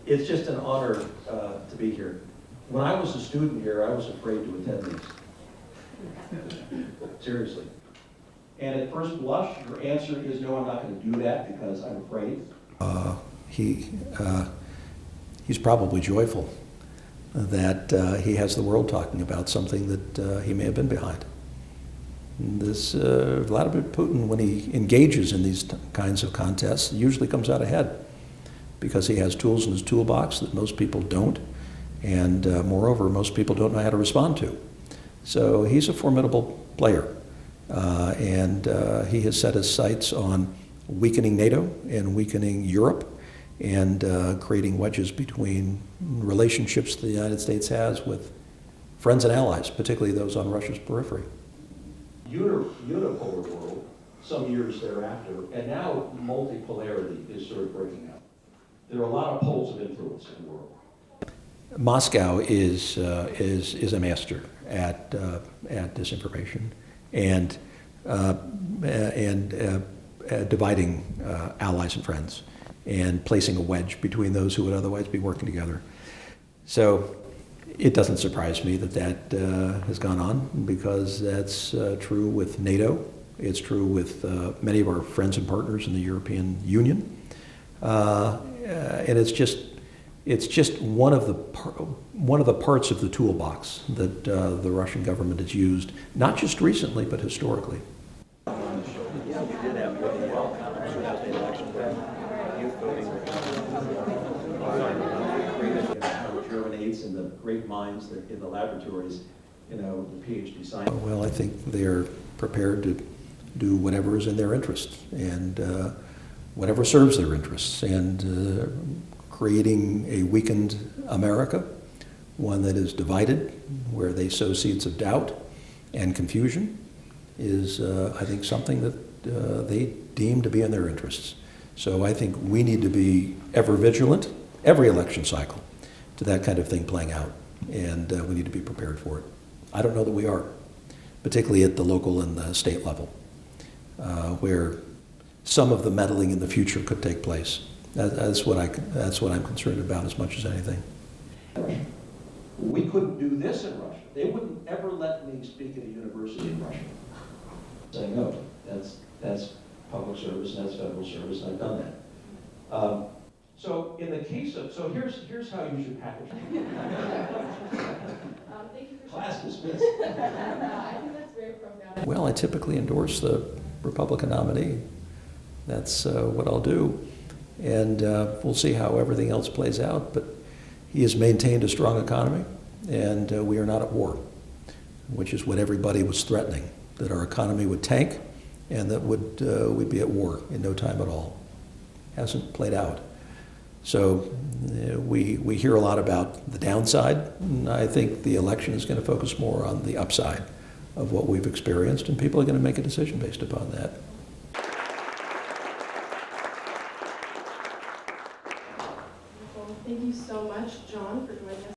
It's just an honor to be here. When I was a student here, I was afraid to attend these. Seriously. And at first blush, your answer is no, I'm not going to do that because I'm afraid. He's probably joyful that he has the world talking about something that he may have been behind. This Vladimir Putin, when he engages in these kinds of contests, usually comes out ahead because he has tools in his toolbox that most people don't, and moreover, most people don't know how to respond to. So he's a formidable player, and he has set his sights on weakening NATO and weakening Europe and creating wedges between relationships the United States has with friends and allies, particularly those on Russia's periphery. Unipolar world, some years thereafter, and now multipolarity is sort of breaking out. There are a lot of poles of influence in the world. Moscow is a master at disinformation and dividing allies and friends and placing a wedge between those who would otherwise be working together. So it doesn't surprise me that has gone on, because that's true with NATO. It's true with many of our friends and partners in the European Union, and it's just one of the parts of the toolbox that the Russian government has used, not just recently but historically. Germinates in the great minds that in the laboratories, the PhD science. Well, I think they're prepared to do whatever is in their interest and whatever serves their interests, and creating a weakened America, one that is divided, where they sow seeds of doubt and confusion, is, I think, something that they deem to be in their interests. So I think we need to be ever vigilant, every election cycle, to that kind of thing playing out, and we need to be prepared for it. I don't know that we are, particularly at the local and the state level, where some of the meddling in the future could take place. That's what I'm concerned about as much as anything. We couldn't do this in Russia. They wouldn't ever let me speak at a university in Russia. Say no, that's public service and that's federal service, and I've done that. So in the case of, here's how you should package it. Thank you for Class dismissed. I think that's very profound. Well, I typically endorse the Republican nominee. That's what I'll do. And we'll see how everything else plays out. But he has maintained a strong economy, and we are not at war, which is what everybody was threatening, that our economy would tank and that we'd be at war in no time at all. Hasn't played out. So we hear a lot about the downside, and I think the election is going to focus more on the upside of what we've experienced, and people are going to make a decision based upon that. Thank you so much, Jon, for joining us.